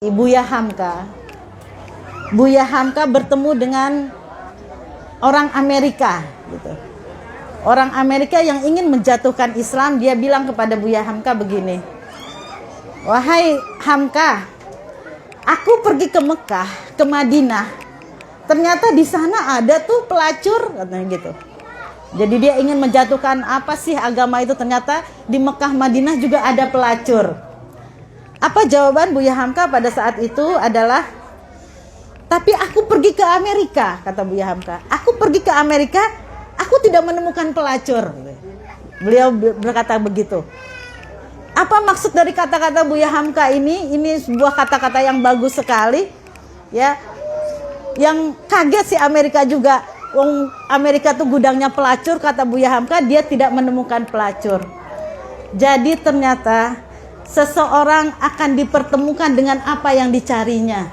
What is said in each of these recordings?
Buya Hamka. Buya Hamka bertemu dengan orang Amerika gitu. Orang Amerika yang ingin menjatuhkan Islam, dia bilang kepada Buya Hamka begini. Wahai Hamka, aku pergi ke Mekah, ke Madinah. Ternyata di sana ada tuh pelacur, katanya gitu. Jadi dia ingin menjatuhkan apa sih agama itu, ternyata di Mekah Madinah juga ada pelacur. Apa jawaban Buya Hamka pada saat itu adalah, tapi aku pergi ke Amerika, kata Buya Hamka. Aku pergi ke Amerika, aku tidak menemukan pelacur. Beliau berkata begitu. Apa maksud dari kata-kata Buya Hamka ini? Ini sebuah kata-kata yang bagus sekali, ya. Yang kaget si Amerika juga. Wong Amerika tuh gudangnya pelacur, kata Buya Hamka, dia tidak menemukan pelacur. Jadi ternyata seseorang akan dipertemukan dengan apa yang dicarinya.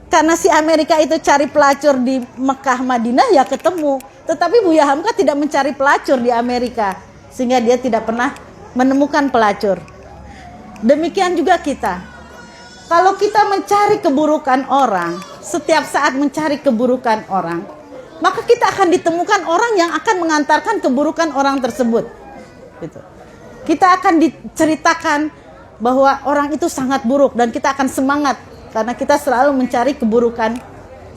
Karena si Amerika itu cari pelacur di Mekah Madinah, ya ketemu. Tetapi Buya Hamka tidak mencari pelacur di Amerika, sehingga dia tidak pernah menemukan pelacur. Demikian juga kita. Kalau kita mencari keburukan orang, setiap saat mencari keburukan orang, maka kita akan ditemukan orang yang akan mengantarkan keburukan orang tersebut. Gitu. Kita akan diceritakan bahwa orang itu sangat buruk dan kita akan semangat karena kita selalu mencari keburukan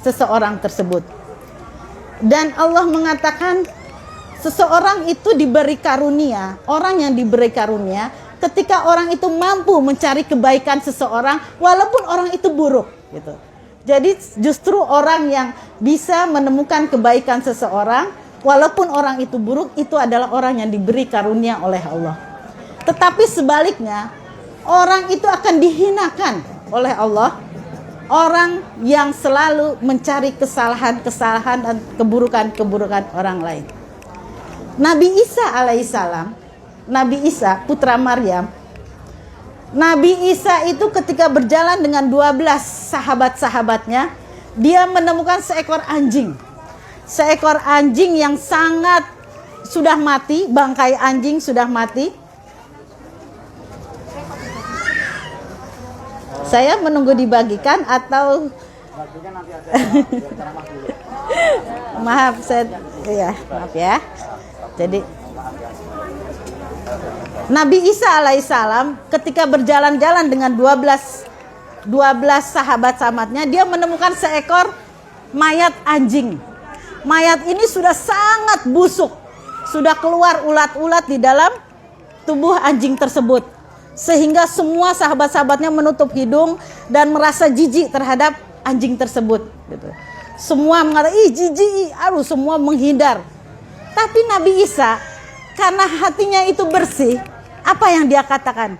seseorang tersebut. Dan Allah mengatakan seseorang itu diberi karunia, orang yang diberi karunia ketika orang itu mampu mencari kebaikan seseorang walaupun orang itu buruk gitu. Jadi justru orang yang bisa menemukan kebaikan seseorang walaupun orang itu buruk, itu adalah orang yang diberi karunia oleh Allah. Tetapi sebaliknya, orang itu akan dihinakan oleh Allah. Orang yang selalu mencari kesalahan-kesalahan dan keburukan-keburukan orang lain. Nabi Isa alaihissalam, Nabi Isa putra Maryam, Nabi Isa itu ketika berjalan dengan 12 sahabat-sahabatnya, dia menemukan seekor anjing. Seekor anjing yang sangat sudah mati, bangkai anjing sudah mati. Saya menunggu dibagikan atau maaf ya. Jadi Nabi Isa alaihissalam ketika berjalan-jalan dengan 12 sahabat-sahabatnya, dia menemukan seekor mayat anjing. Mayat ini sudah sangat busuk, sudah keluar ulat-ulat di dalam tubuh anjing tersebut. Sehingga semua sahabat-sahabatnya menutup hidung dan merasa jijik terhadap anjing tersebut. Gitu. Semua mengatakan, ih jijik, aduh, semua menghindar. Tapi Nabi Isa, karena hatinya itu bersih, apa yang dia katakan?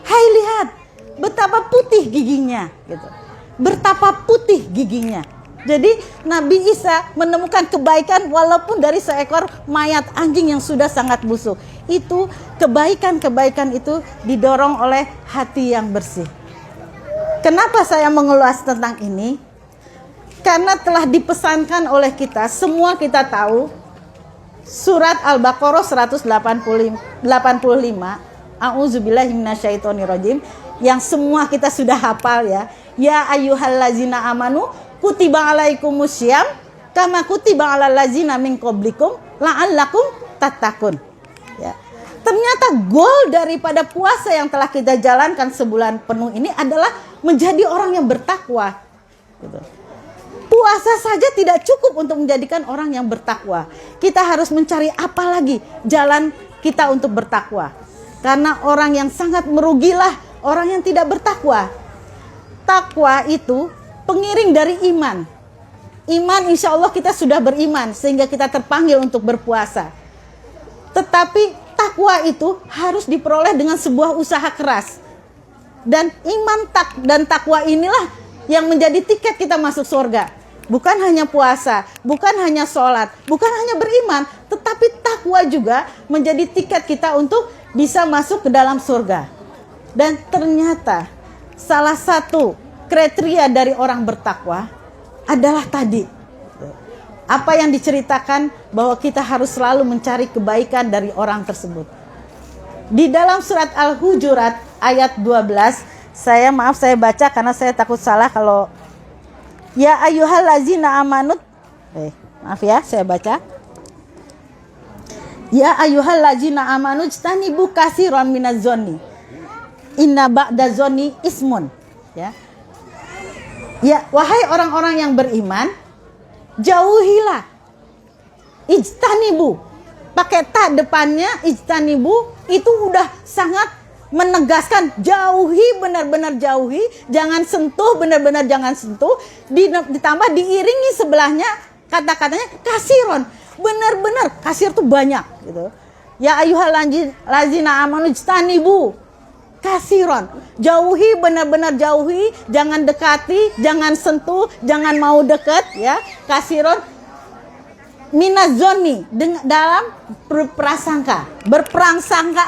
Hai, lihat betapa putih giginya. Gitu. Betapa putih giginya. Jadi Nabi Isa menemukan kebaikan walaupun dari seekor mayat anjing yang sudah sangat busuk. Itu kebaikan-kebaikan itu didorong oleh hati yang bersih. Kenapa saya mengulas tentang ini? Karena telah dipesankan oleh kita, semua kita tahu surat Al-Baqarah 185, A'udzubillahi minasyaitonirrajim, yang semua kita sudah hafal ya. Ya ayyuhallazina amanu kutiba alaikumussyam kama kutiba alal ladzina min qablikum la'allakum tattaqun. Ya. Ternyata goal daripada puasa yang telah kita jalankan sebulan penuh ini adalah menjadi orang yang bertakwa. Gitu. Puasa saja tidak cukup untuk menjadikan orang yang bertakwa. Kita harus mencari apa lagi jalan kita untuk bertakwa. Karena orang yang sangat merugilah orang yang tidak bertakwa. Takwa itu pengiring dari iman. Iman insya Allah kita sudah beriman sehingga kita terpanggil untuk berpuasa. Tetapi takwa itu harus diperoleh dengan sebuah usaha keras. Dan iman dan takwa inilah yang menjadi tiket kita masuk surga. Bukan hanya puasa, bukan hanya sholat, bukan hanya beriman, tetapi takwa juga menjadi tiket kita untuk bisa masuk ke dalam surga. Dan ternyata salah satu kriteria dari orang bertakwa adalah tadi. Apa yang diceritakan bahwa kita harus selalu mencari kebaikan dari orang tersebut. Di dalam surat Al-Hujurat ayat 12, Maaf saya baca karena saya takut salah kalau ya ayyuhallazina amanut. Maaf ya, saya baca. Ya ayyuhallazina amanu ijtanibu katsiran minaz-zonni. Inna ba'daz-zonni ismun. Ya. Ya, wahai orang-orang yang beriman, jauhilah. Ijtanibu. Pakai ta depannya, ijtanibu itu udah sangat menegaskan, jauhi, benar-benar jauhi, jangan sentuh, benar-benar jangan sentuh. Ditambah diiringi sebelahnya kata-katanya kasiron, benar-benar kasir tuh banyak gitu. Ya ayyuhallazina amanu ijtanibu kasiron, jauhi, benar-benar jauhi, jangan dekati, jangan sentuh, jangan mau dekat ya. Kasiron minazoni, dalam berprasangka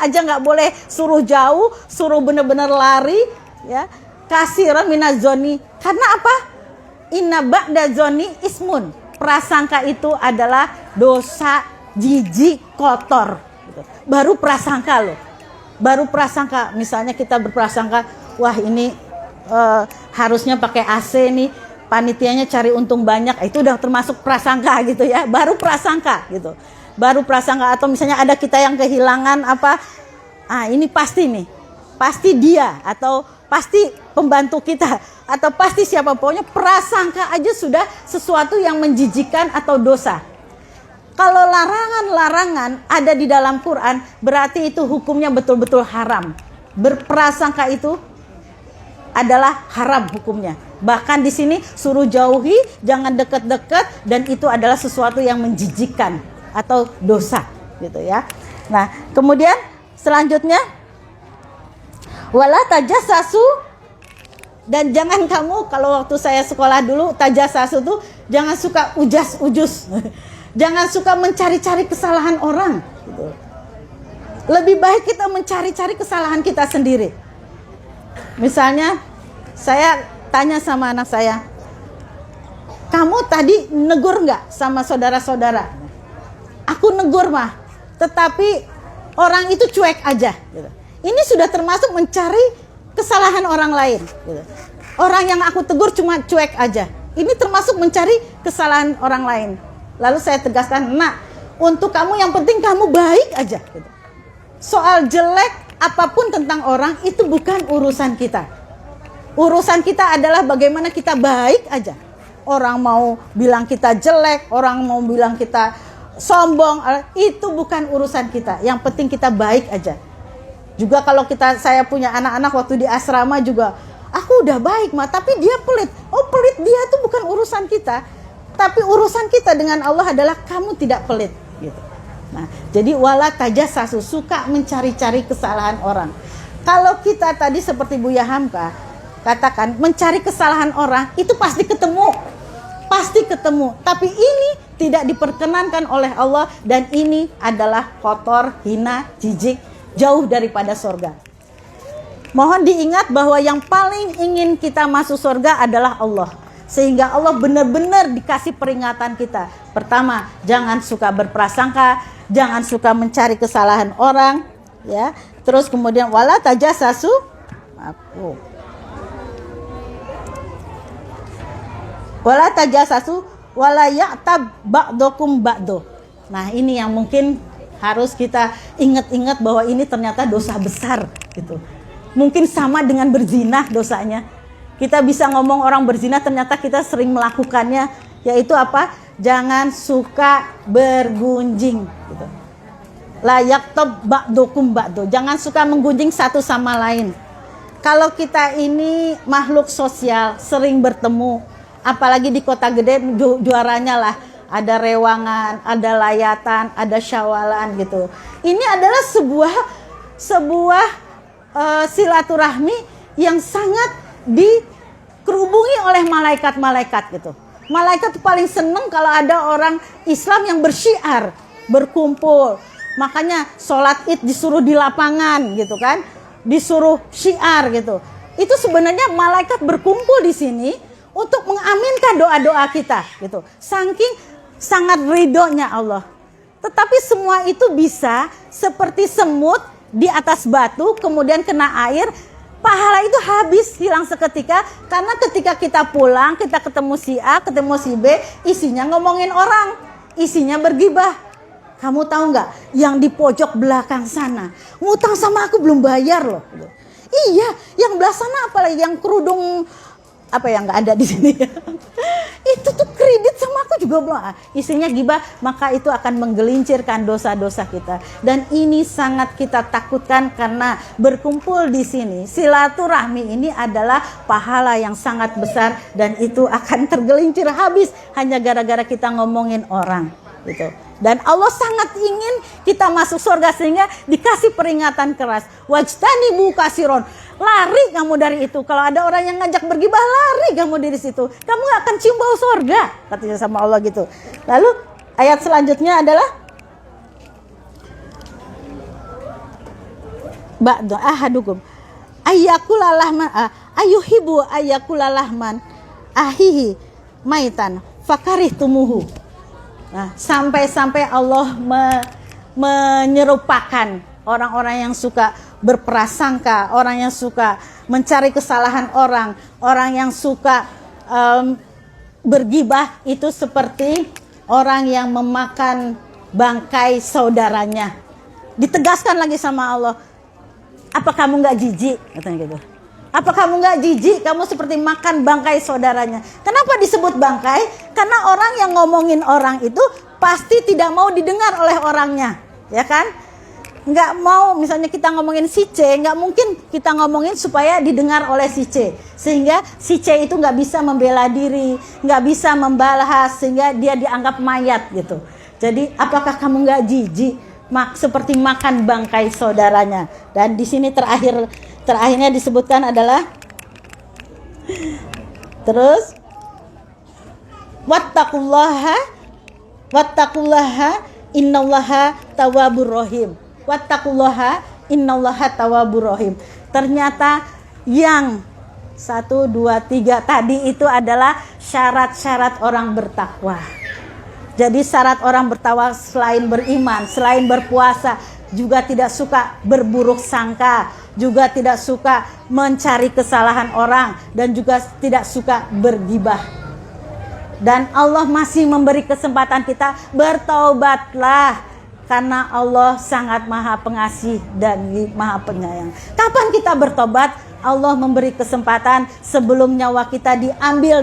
aja nggak boleh, suruh jauh, suruh benar-benar lari ya. Kasiran minazoni, karena apa? Inna ba'dazoni ismun, prasangka itu adalah dosa, jijik, kotor gitu. Baru prasangka loh, baru prasangka. Misalnya kita berprasangka, wah ini harusnya pakai AC nih, panitianya cari untung banyak, itu udah termasuk prasangka gitu ya. Baru prasangka gitu, baru prasangka. Atau misalnya ada kita yang kehilangan apa, ini pasti nih, pasti dia, atau pasti pembantu kita, atau pasti siapa, pokoknya prasangka aja sudah sesuatu yang menjijikan atau dosa. Kalau larangan-larangan ada di dalam Quran, berarti itu hukumnya betul-betul haram. Berprasangka itu adalah haram hukumnya. Bahkan di sini suruh jauhi, jangan dekat-dekat, dan itu adalah sesuatu yang menjijikkan atau dosa gitu ya. Nah, kemudian selanjutnya wala tajassasu, dan jangan kamu, kalau waktu saya sekolah dulu, tajassasu tuh jangan suka ujas-ujus. Jangan suka mencari-cari kesalahan orang gitu. Lebih baik kita mencari-cari kesalahan kita sendiri. Misalnya saya tanya sama anak saya, kamu tadi negur nggak sama saudara-saudara? Aku negur mah, tetapi orang itu cuek aja gitu. Ini sudah termasuk mencari kesalahan orang lain gitu. Orang yang aku tegur cuma cuek aja, ini termasuk mencari kesalahan orang lain. Lalu saya tegaskan, nah untuk kamu yang penting kamu baik aja gitu. Soal jelek apapun tentang orang itu bukan urusan kita. Urusan kita adalah bagaimana kita baik aja. Orang mau bilang kita jelek, orang mau bilang kita sombong, itu bukan urusan kita. Yang penting kita baik aja. Juga kalau saya punya anak-anak waktu di asrama juga, aku udah baik mah, tapi dia pelit. Oh pelit dia tuh bukan urusan kita. Tapi urusan kita dengan Allah adalah kamu tidak pelit gitu. Nah, jadi wala tajassasu, suka mencari-cari kesalahan orang. Kalau kita tadi seperti Buya Hamka katakan, mencari kesalahan orang itu pasti ketemu. Pasti ketemu. Tapi ini tidak diperkenankan oleh Allah, dan ini adalah kotor, hina, jijik, jauh daripada surga. Mohon diingat bahwa yang paling ingin kita masuk surga adalah Allah. Sehingga Allah benar-benar dikasih peringatan kita. Pertama, jangan suka berprasangka, jangan suka mencari kesalahan orang, ya. Terus kemudian wala tajassasu, wala tajassasu wala ya'tab ba'dukum ba'du. Nah, ini yang mungkin harus kita ingat-ingat bahwa ini ternyata dosa besar gitu. Mungkin sama dengan berzina dosanya. Kita bisa ngomong orang berzina, ternyata kita sering melakukannya, yaitu apa? Jangan suka bergunjing gitu. La yaktab ba'dukum ba'du. Jangan suka menggunjing satu sama lain. Kalau kita ini makhluk sosial, sering bertemu, apalagi di kota gede, juaranya lah ada rewangan, ada layatan, ada syawalan gitu. Ini adalah sebuah silaturahmi yang sangat dikerubungi oleh malaikat-malaikat gitu. Malaikat paling seneng kalau ada orang Islam yang bersyiar, berkumpul. Makanya sholat id disuruh di lapangan gitu kan, disuruh syiar gitu. Itu sebenarnya malaikat berkumpul di sini untuk mengaminkan doa-doa kita gitu. Saking sangat ridhonya Allah. Tetapi semua itu bisa seperti semut di atas batu, kemudian kena air, pahala itu habis, hilang seketika. Karena ketika kita pulang, kita ketemu si A, ketemu si B, isinya ngomongin orang, isinya bergibah. Kamu tahu nggak, yang di pojok belakang sana ngutang sama aku belum bayar loh. Iya, yang belah sana apalagi yang kerudung apa yang nggak ada di sini. Itu tuh kredit sama aku juga belum. Isinya gibah, maka itu akan menggelincirkan dosa-dosa kita. Dan ini sangat kita takutkan karena berkumpul di sini. Silaturahmi ini adalah pahala yang sangat besar dan itu akan tergelincir habis hanya gara-gara kita ngomongin orang, gitu. Dan Allah sangat ingin kita masuk surga sehingga dikasih peringatan keras. Wajtanibu kasiron. Lari kamu dari itu. Kalau ada orang yang ngajak bergibah, lari kamu dari situ. Kamu gak akan cium bau surga, katanya sama Allah gitu. Lalu ayat selanjutnya adalah ba'du ahadukum ayyakulalahman ayuhibu ayyakulalahman ahihi maitan fakarihtumuhu. Nah, sampai-sampai Allah menyerupakan orang-orang yang suka berprasangka, orang yang suka mencari kesalahan orang, orang yang suka bergibah itu seperti orang yang memakan bangkai saudaranya. Ditegaskan lagi sama Allah, apa kamu nggak jijik? Katanya gitu. Apa kamu nggak jijik? Kamu seperti makan bangkai saudaranya. Kenapa disebut bangkai? Karena orang yang ngomongin orang itu pasti tidak mau didengar oleh orangnya, ya kan? Nggak mau, misalnya kita ngomongin si C, nggak mungkin kita ngomongin supaya didengar oleh si C. Sehingga si C itu nggak bisa membela diri, nggak bisa membalas, sehingga dia dianggap mayat gitu. Jadi apakah kamu nggak jijik? Seperti makan bangkai saudaranya. Dan di sini terakhirnya disebutkan adalah terus wattaqullaha innallaha tawwabur rahim. Wattaqullaha innallaha tawwabur rahim. Ternyata yang 1, 2, 3 tadi itu adalah syarat-syarat orang bertakwa. Jadi syarat orang bertakwa selain beriman, selain berpuasa, juga tidak suka berburuk sangka, juga tidak suka mencari kesalahan orang, dan juga tidak suka bergibah. Dan Allah masih memberi kesempatan kita, bertaubatlah, karena Allah sangat maha pengasih dan maha penyayang. Kapan kita bertobat? Allah memberi kesempatan sebelum nyawa kita diambil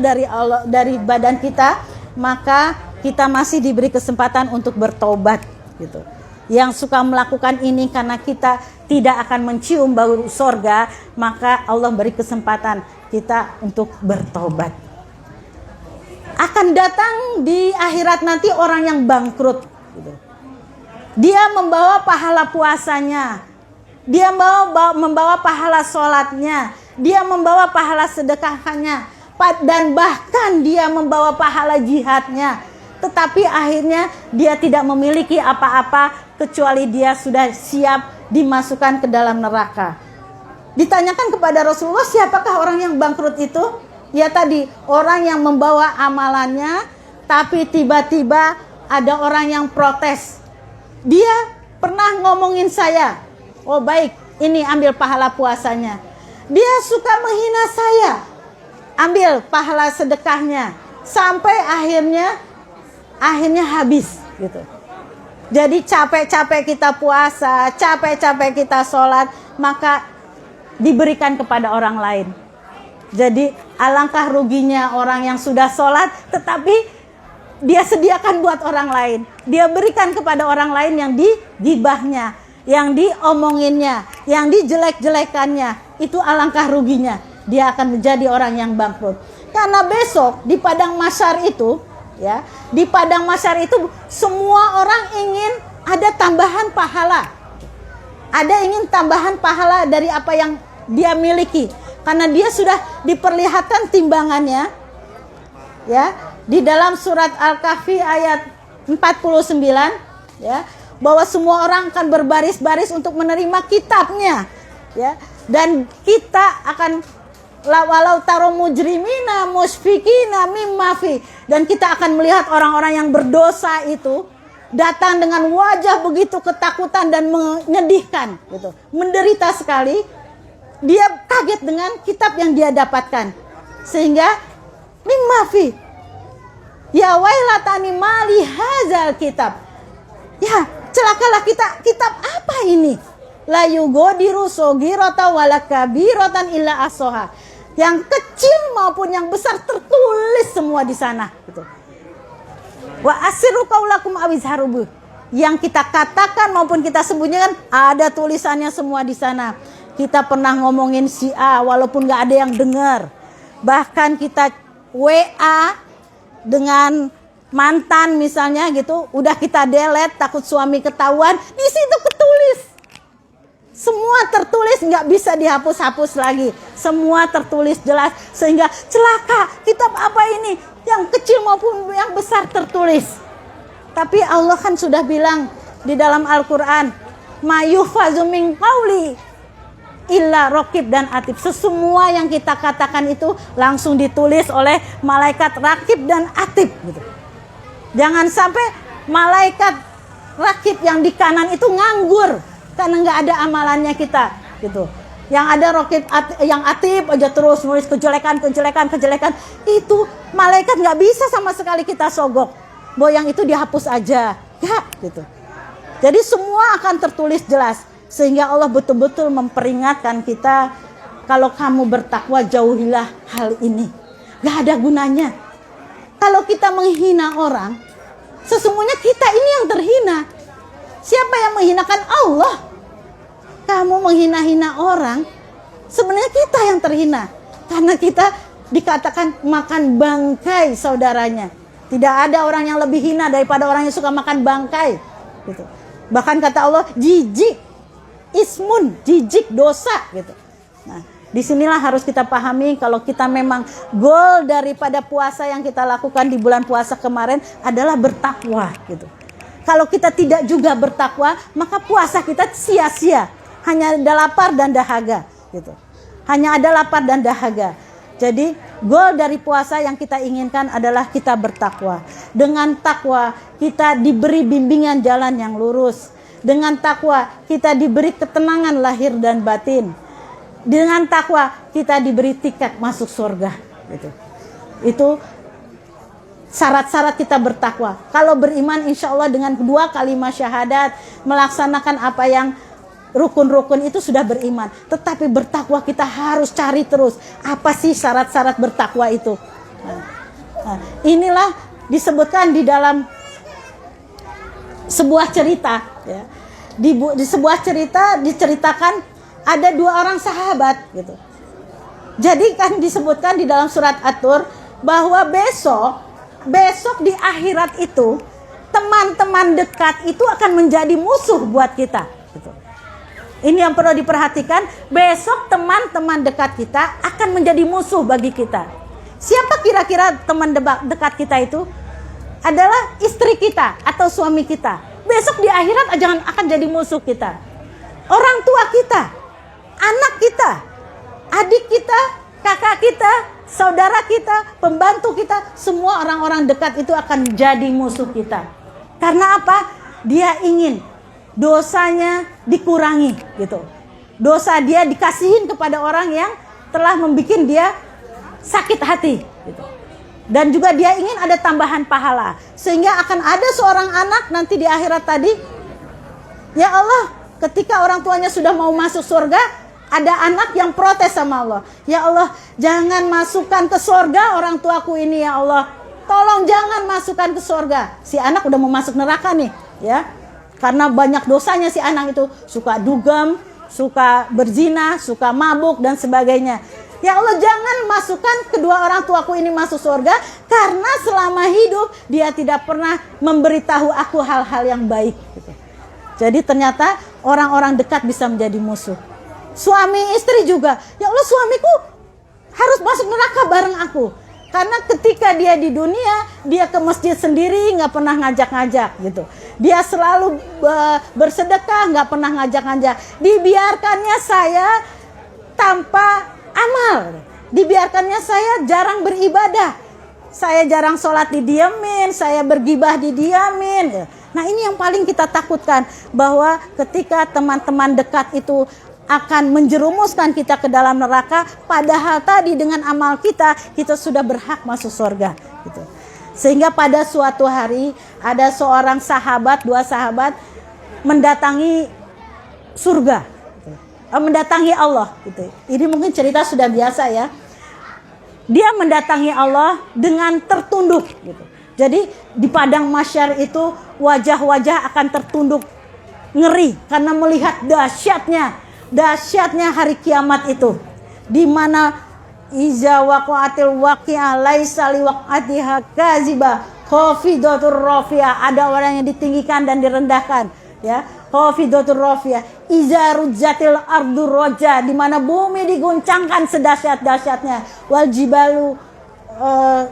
dari badan kita, maka kita masih diberi kesempatan untuk bertobat, gitu. Yang suka melakukan ini karena kita tidak akan mencium bau surga, maka Allah beri kesempatan kita untuk bertobat. Akan datang di akhirat nanti orang yang bangkrut, gitu. Dia membawa pahala puasanya, dia membawa pahala sholatnya, dia membawa pahala sedekahnya, dan bahkan dia membawa pahala jihadnya. Tetapi akhirnya dia tidak memiliki apa-apa kecuali dia sudah siap dimasukkan ke dalam neraka. Ditanyakan kepada Rasulullah, siapakah orang yang bangkrut itu? Ya tadi, orang yang membawa amalannya, tapi tiba-tiba ada orang yang protes. Dia pernah ngomongin saya, oh baik, ini ambil pahala puasanya. Dia suka menghina saya, ambil pahala sedekahnya. Sampai akhirnya habis, gitu. Jadi capek-capek kita puasa, capek-capek kita sholat, maka diberikan kepada orang lain. Jadi alangkah ruginya orang yang sudah sholat, tetapi dia sediakan buat orang lain. Dia berikan kepada orang lain yang digibahnya, yang diomonginnya, yang dijelek-jelekannya. Itu alangkah ruginya. Dia akan menjadi orang yang bangkrut. Karena besok di padang mahsyar itu, ya, di padang mahsyar itu semua orang ingin ada tambahan pahala. Ada ingin tambahan pahala dari apa yang dia miliki. Karena dia sudah diperlihatkan timbangannya, ya, di dalam surat Al-Kahfi ayat 49, ya, bahwa semua orang akan berbaris-baris untuk menerima kitabnya, ya. Dan kita akan walau taro mujrimina musfikina mimma fi, dan kita akan melihat orang-orang yang berdosa itu datang dengan wajah begitu ketakutan dan menyedihkan, gitu, menderita sekali. dia kaget dengan kitab yang dia dapatkan. Sehingga mimma fi, ya wailatani mali hazal kitab. Ya, celakalah kita, kitab apa ini? La yugodiru sogirata wala kabiratan illa asoha. Yang kecil maupun yang besar tertulis semua di sana, gitu. Wa asiru qaulakum awizharubu. Yang kita katakan maupun kita sembunyikan ada tulisannya semua di sana. Kita pernah ngomongin si A walaupun nggak ada yang dengar. Bahkan kita WA dengan mantan misalnya gitu, udah kita delete takut suami ketahuan, di situ ketulis. Semua tertulis, nggak bisa dihapus-hapus lagi. Semua tertulis jelas sehingga celaka, kitab apa ini? Yang kecil maupun yang besar tertulis. Tapi Allah kan sudah bilang di dalam Al-Quran, ma yuhfazu min qawli illa raqib dan atib. Semua yang kita katakan itu langsung ditulis oleh malaikat raqib dan atib, gitu. Jangan sampai malaikat raqib yang di kanan itu nganggur karena nggak ada amalannya kita, gitu. Yang ada raqib yang atib aja terus nulis kejelekan. Itu malaikat nggak bisa sama sekali kita sogok. Bahwa yang itu dihapus aja, ya, gitu. Jadi semua akan tertulis jelas. Sehingga Allah betul-betul memperingatkan kita, kalau kamu bertakwa jauhilah hal ini. Gak ada gunanya. Kalau kita menghina orang, sesungguhnya kita ini yang terhina. Siapa yang menghinakan? Allah. Kamu menghina-hina orang, sebenarnya kita yang terhina. Karena kita dikatakan makan bangkai saudaranya. Tidak ada orang yang lebih hina daripada orang yang suka makan bangkai, gitu. Bahkan kata Allah, jijik, ismun, jijik, dosa, gitu. Nah, disinilah harus kita pahami kalau kita memang goal daripada puasa yang kita lakukan di bulan puasa kemarin adalah bertakwa, gitu. Kalau kita tidak juga bertakwa, maka puasa kita sia-sia. Hanya ada lapar dan dahaga, gitu. Hanya ada lapar dan dahaga. Jadi goal dari puasa yang kita inginkan adalah kita bertakwa. Dengan takwa kita diberi bimbingan jalan yang lurus. Dengan takwa kita diberi ketenangan lahir dan batin. Dengan takwa kita diberi tiket masuk surga. Gitu. Itu syarat-syarat kita bertakwa. Kalau beriman insya Allah dengan 2 kalimat syahadat, melaksanakan apa yang rukun-rukun itu sudah beriman. Tetapi bertakwa kita harus cari terus. Apa sih syarat-syarat bertakwa itu? Nah, inilah disebutkan di dalam sebuah cerita. Ya. Di sebuah cerita diceritakan ada 2 orang sahabat. Gitu. Jadi kan disebutkan di dalam surat At-Tur bahwa besok di akhirat itu teman-teman dekat itu akan menjadi musuh buat kita. Gitu. Ini yang perlu diperhatikan, besok teman-teman dekat kita akan menjadi musuh bagi kita. Siapa kira-kira teman dekat kita itu? Adalah istri kita atau suami kita. Besok di akhirat akan jadi musuh kita. Orang tua kita, anak kita, adik kita, kakak kita, saudara kita, pembantu kita, semua orang-orang dekat itu akan jadi musuh kita. Karena apa? Dia ingin dosanya dikurangi, gitu. Dosa dia dikasihin kepada orang yang telah membuat dia sakit hati, gitu. Dan juga dia ingin ada tambahan pahala. Sehingga akan ada seorang anak nanti di akhirat tadi, ya Allah, ketika orang tuanya sudah mau masuk surga, ada anak yang protes sama Allah. Ya Allah, jangan masukkan ke surga orang tuaku ini, ya Allah. Tolong jangan masukkan ke surga. Si anak udah mau masuk neraka nih, ya. Karena banyak dosanya si anak itu, suka dugem, suka berzina, suka mabuk dan sebagainya. Ya Allah, jangan masukkan kedua orang tuaku ini masuk surga, karena selama hidup dia tidak pernah memberitahu aku hal-hal yang baik. Gitu. Jadi ternyata orang-orang dekat bisa menjadi musuh. Suami istri juga, ya Allah, suamiku harus masuk neraka bareng aku. Karena ketika dia di dunia, dia ke masjid sendiri, nggak pernah ngajak-ngajak gitu. Dia selalu bersedekah, nggak pernah ngajak-ngajak. Dibiarkannya saya tanpa amal. Dibiarkannya saya jarang beribadah. Saya jarang sholat didiamin, saya bergibah didiamin. Nah, ini yang paling kita takutkan, bahwa ketika teman-teman dekat itu akan menjerumuskan kita ke dalam neraka, padahal tadi dengan amal kita sudah berhak masuk surga gitu. Sehingga pada suatu hari ada seorang sahabat, dua sahabat mendatangi surga, gitu. Mendatangi Allah gitu. Ini mungkin cerita sudah biasa ya. Dia mendatangi Allah dengan tertunduk gitu. Jadi di padang mahsyar itu wajah-wajah akan tertunduk ngeri karena melihat dahsyatnya hari kiamat itu, di mana iza waqa'atil waqi'ah laisa liwaq'atiha kaziba khafidatur rafi'ah, ada orang yang ditinggikan dan direndahkan ya, khafidatur rafi'ah, iza rujjatil ardu roja, di mana bumi diguncangkan sedahsyat-dahsyatnya, wal jibalu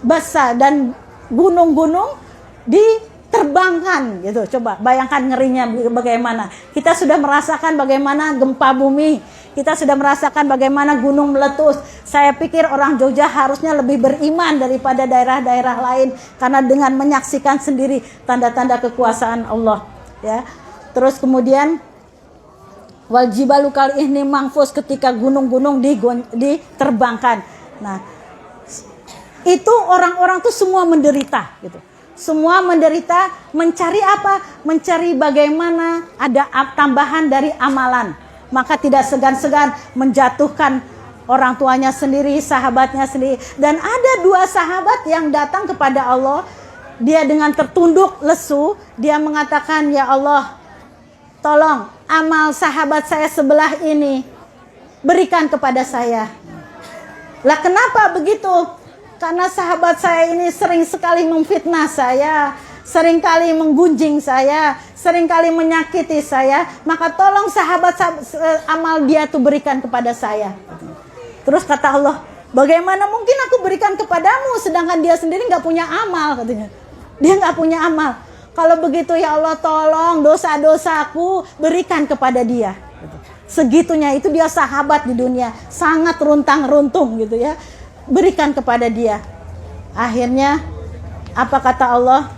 basa, dan gunung-gunung diterbangkan gitu. Coba bayangkan ngerinya bagaimana. Kita sudah merasakan bagaimana gempa bumi, kita sudah merasakan bagaimana gunung meletus. Saya pikir orang Jogja harusnya lebih beriman daripada daerah-daerah lain, karena dengan menyaksikan sendiri tanda-tanda kekuasaan Allah ya. Terus kemudian wal jibalu kal ihni mangfus, ketika gunung-gunung diterbangkan. Nah, itu orang-orang tuh semua menderita gitu. Semua menderita, mencari apa? Mencari bagaimana ada tambahan dari amalan. Maka tidak segan-segan menjatuhkan orang tuanya sendiri, sahabatnya sendiri. Dan ada dua sahabat yang datang kepada Allah. Dia dengan tertunduk lesu, dia mengatakan, ya Allah, tolong amal sahabat saya sebelah ini berikan kepada saya. Lah kenapa begitu? Karena sahabat saya ini sering sekali memfitnah saya, sering kali menggunjing saya, sering kali menyakiti saya, maka tolong amal dia tuh berikan kepada saya. Terus kata Allah, bagaimana mungkin aku berikan kepadamu sedangkan dia sendiri nggak punya amal, katanya. Dia nggak punya amal. Kalau begitu ya Allah, tolong dosa-dosaku berikan kepada dia. Segitunya itu dia sahabat di dunia, sangat runtang-runtung gitu ya. Berikan kepada dia. Akhirnya apa kata Allah?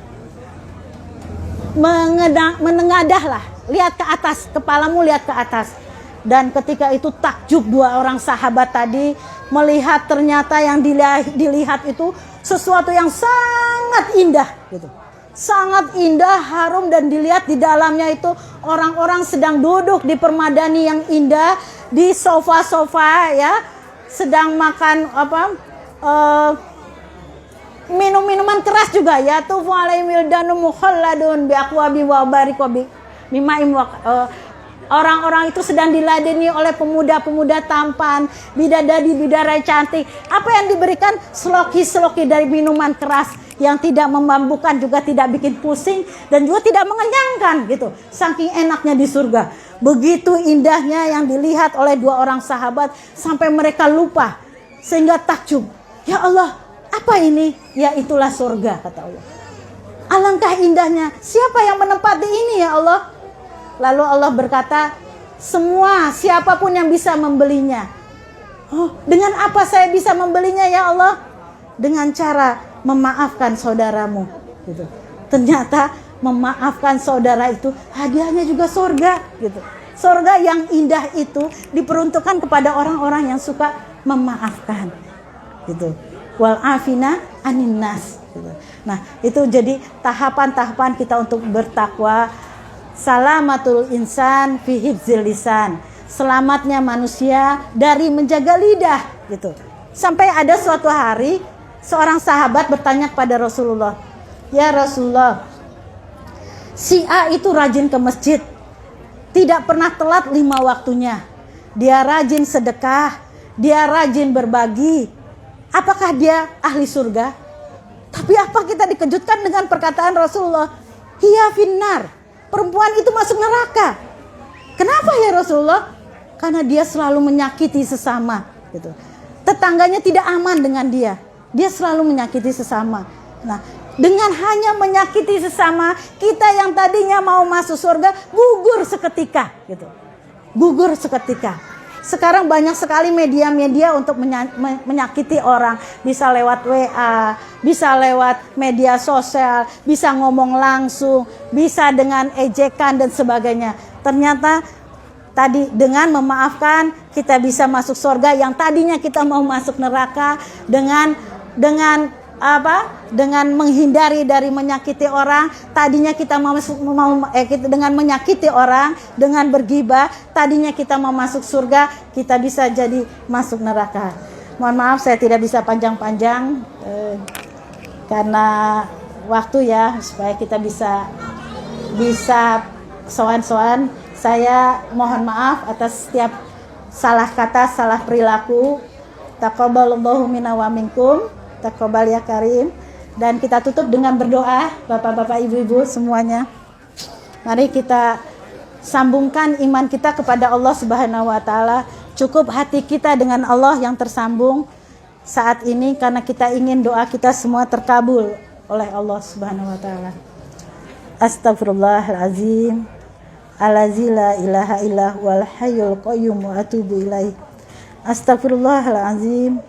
Menengadahlah, lihat ke atas, kepalamu lihat ke atas. Dan ketika itu takjub dua orang sahabat tadi, melihat ternyata yang dilihat itu sesuatu yang sangat indah gitu. Sangat indah, harum, dan dilihat di dalamnya itu orang-orang sedang duduk di permadani yang indah, di sofa-sofa ya, sedang makan minum-minuman keras juga ya, tufu alaihim wildanu mukhalladun bi aqwabi wa barik wa bi mima'im orang-orang itu sedang diladeni oleh pemuda-pemuda tampan, bidadari-bidadari cantik. Apa yang diberikan? Seloki-seloki dari minuman keras yang tidak memabukkan, juga tidak bikin pusing, dan juga tidak mengenyangkan gitu. Saking enaknya di surga. Begitu indahnya yang dilihat oleh dua orang sahabat sampai mereka lupa, sehingga takjub. Ya Allah, apa ini? Ya itulah surga, kata Allah. Alangkah indahnya. Siapa yang menempati ini ya Allah? Lalu Allah berkata, semua, siapapun yang bisa membelinya. Oh, dengan apa saya bisa membelinya ya Allah? Dengan cara memaafkan saudaramu. Gitu. Ternyata memaafkan saudara itu hadiahnya juga surga. Gitu. Surga yang indah itu diperuntukkan kepada orang-orang yang suka memaafkan. Gitu. Wal afina anin nas. Gitu. Nah, itu jadi tahapan-tahapan kita untuk bertakwa. Salamatul insan fi hifzil lisan. Selamatnya manusia dari menjaga lidah gitu. Sampai ada suatu hari seorang sahabat bertanya kepada Rasulullah, "Ya Rasulullah, si A itu rajin ke masjid, tidak pernah telat 5 waktunya. Dia rajin sedekah, dia rajin berbagi. Apakah dia ahli surga?" Tapi apa kita dikejutkan dengan perkataan Rasulullah, "Hiya finnar." Perempuan itu masuk neraka. Kenapa ya Rasulullah? Karena dia selalu menyakiti sesama gitu. Tetangganya tidak aman dengan dia. Dia selalu menyakiti sesama. Nah, dengan hanya menyakiti sesama, kita yang tadinya mau masuk surga gugur seketika gitu. Gugur seketika. Sekarang banyak sekali media-media untuk menyakiti orang. Bisa lewat WA, bisa lewat media sosial, bisa ngomong langsung, bisa dengan ejekan dan sebagainya. Ternyata Tadi dengan memaafkan kita bisa masuk surga, yang tadinya kita mau masuk neraka. Dengan dengan menghindari dari menyakiti orang, tadinya kita dengan menyakiti orang, dengan bergibah, tadinya kita mau masuk surga, kita bisa jadi masuk neraka. Mohon maaf saya tidak bisa panjang-panjang karena waktu ya, supaya kita bisa soan-soan. Saya mohon maaf atas setiap salah kata, salah perilaku. Taqabbalallahu minna wa minkum. Taqabbal ya karim. Dan kita tutup dengan berdoa, Bapak-bapak, Ibu-ibu semuanya. Mari kita sambungkan iman kita kepada Allah Subhanahu wa taala. Cukup hati kita dengan Allah yang tersambung saat ini, karena kita ingin doa kita semua terkabul oleh Allah Subhanahu wa taala. Astagfirullahalazim. Allazi la ilaha illa huwal hayyul qayyum wa atubu ilaih. Astagfirullahalazim.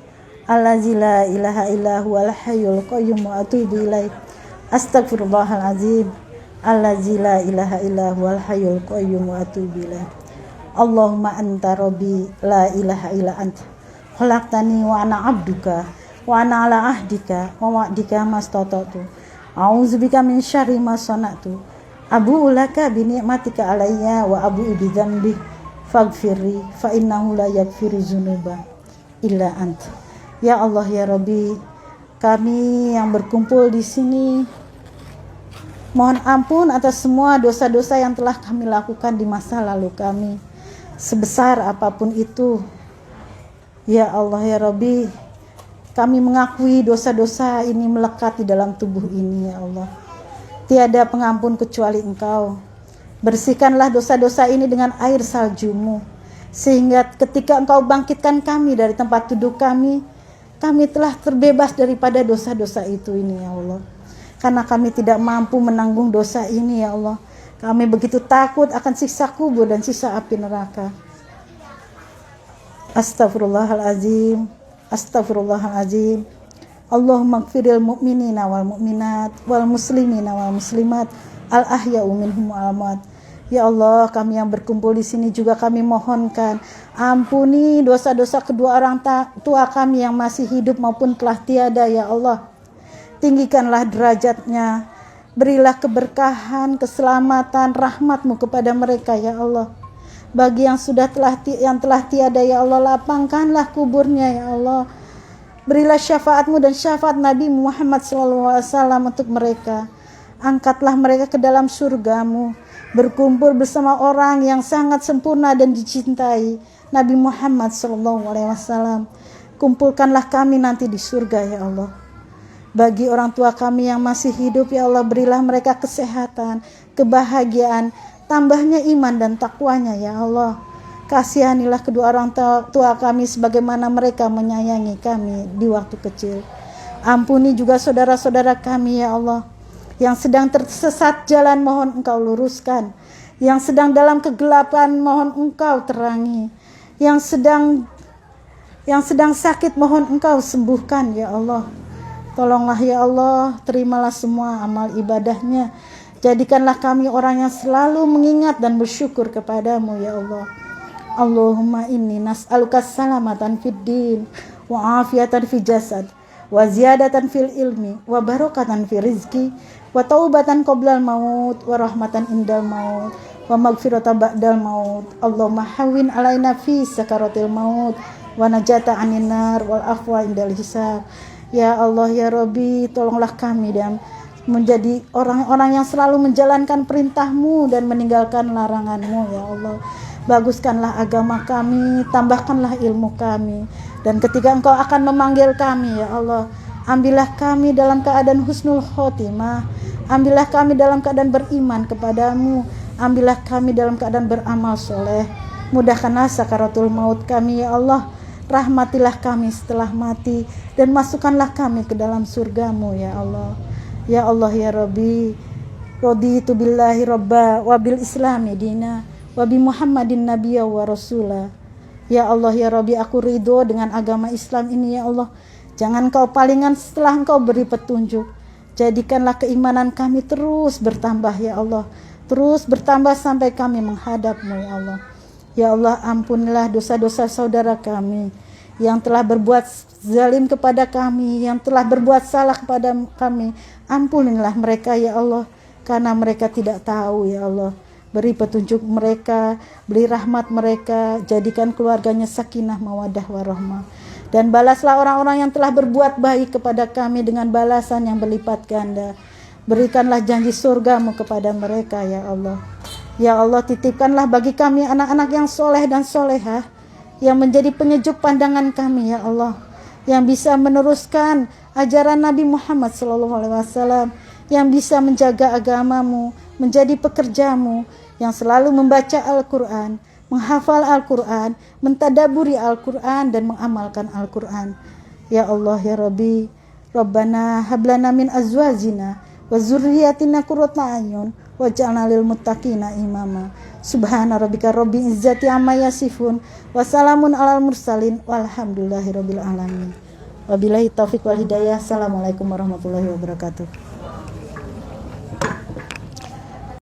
Allazi la ilaha illa huwal hayyul qayyum wa atubu ilaih. Astagfirullahalazim. Allazi la ilaha illa huwal hayyul qayyum wa atubu ilaih. Allahumma anta rabbi la ilaha illa anta khalaqtani wa ana abduka wa ana ala ahdika wa wa'dika mastata'tu. A'udzubika min syarri ma sana'tu. Abu'u laka bi ni'matika alayya wa abu'u bi dzambi faghfirli fa innahu la yaghfiru dzunuba illa anta. Ya Allah ya Rabbi, kami yang berkumpul di sini mohon ampun atas semua dosa-dosa yang telah kami lakukan di masa lalu kami, sebesar apapun itu. Ya Allah ya Rabbi, kami mengakui dosa-dosa ini melekat di dalam tubuh ini ya Allah. Tiada pengampun kecuali Engkau. Bersihkanlah dosa-dosa ini dengan air salju-Mu, sehingga ketika Engkau bangkitkan kami dari tempat duduk kami telah terbebas daripada dosa-dosa itu ini ya Allah. Karena kami tidak mampu menanggung dosa ini ya Allah. Kami begitu takut akan siksa kubur dan siksa api neraka. Astagfirullahalazim. Astagfirullahalazim. Allahumma gfiril mu'minina wal mu'minat wal muslimina wal muslimat al ahya'u minhum wal amwat. Ya Allah, kami yang berkumpul di sini juga kami mohonkan ampuni dosa-dosa kedua orang tua kami yang masih hidup maupun telah tiada ya Allah. Tinggikanlah derajatnya, berilah keberkahan, keselamatan, rahmat-Mu kepada mereka ya Allah. Bagi yang telah tiada ya Allah, lapangkanlah kuburnya ya Allah. Berilah syafaat-Mu dan syafaat Nabi Muhammad SAW untuk mereka. Angkatlah mereka ke dalam surga-Mu, berkumpul bersama orang yang sangat sempurna dan dicintai, Nabi Muhammad SAW. Kumpulkanlah kami nanti di surga ya Allah. Bagi orang tua kami yang masih hidup ya Allah, berilah mereka kesehatan, kebahagiaan, tambahnya iman dan takwanya ya Allah. Kasihanilah kedua orang tua kami sebagaimana mereka menyayangi kami di waktu kecil. Ampuni juga saudara-saudara kami ya Allah, yang sedang tersesat jalan mohon Engkau luruskan, yang sedang dalam kegelapan mohon Engkau terangi, yang sedang sakit mohon Engkau sembuhkan ya Allah. Tolonglah ya Allah, terimalah semua amal ibadahnya. Jadikanlah kami orang yang selalu mengingat dan bersyukur kepadamu ya Allah. Allahumma inni nas'aluka salamatan fid din wa afiatan fil jasad wa ziyadatan fil ilmi wa barakatan fil rizki wa taubatan qoblal maut wa rahmatan indal maut wa maghfiratan ba'dal maut. Allahumma hawwin alaina fi sakaratil maut wa najata anin nar wal afwa indal hisab. Ya Allah ya Rabbi, tolonglah kami dan menjadi orang-orang yang selalu menjalankan perintah-Mu dan meninggalkan larangan-Mu ya Allah. Baguskanlah agama kami, tambahkanlah ilmu kami, dan ketika Engkau akan memanggil kami ya Allah, ambillah kami dalam keadaan husnul khotimah, ambillah kami dalam keadaan beriman kepadamu, ambillah kami dalam keadaan beramal soleh. Mudahkanlah sakaratul maut kami ya Allah, rahmatilah kami setelah mati, dan masukkanlah kami ke dalam surga-Mu ya Allah. Ya Allah ya Rabbi, raditu billahi rabba wa bil islami dina wa bi Muhammadin nabiyya wa rasula. Ya Allah ya Rabbi, aku ridho dengan agama Islam ini ya Allah. Jangan Kau palingan setelah Engkau beri petunjuk. Jadikanlah keimanan kami terus bertambah ya Allah, terus bertambah sampai kami menghadap-Mu ya Allah. Ya Allah, ampunilah dosa-dosa saudara kami yang telah berbuat zalim kepada kami, yang telah berbuat salah kepada kami. Ampunilah mereka ya Allah, karena mereka tidak tahu ya Allah. Beri petunjuk mereka, beri rahmat mereka, jadikan keluarganya sakinah mawaddah warahmah. Dan balaslah orang-orang yang telah berbuat baik kepada kami dengan balasan yang berlipat ganda. Berikanlah janji surgamu kepada mereka ya Allah. Ya Allah, titipkanlah bagi kami anak-anak yang soleh dan solehah, yang menjadi penyejuk pandangan kami ya Allah, yang bisa meneruskan ajaran Nabi Muhammad SAW, yang bisa menjaga agamamu, menjadi pekerjamu, yang selalu membaca Al-Quran, menghafal Al-Quran, mentadaburi Al-Quran, dan mengamalkan Al-Quran. Ya Allah ya Rabbi, Rabbana hablana min azwajina wa zurriyatina qurrata a'yun waj'alna lil muttaqina imama. Subhana rabbika rabbil izzati amma yasifun wa salamun alal mursalin walhamdulillahi rabbil alamin. Wabillahi taufiq wal hidayah. Assalamualaikum warahmatullahi wabarakatuh.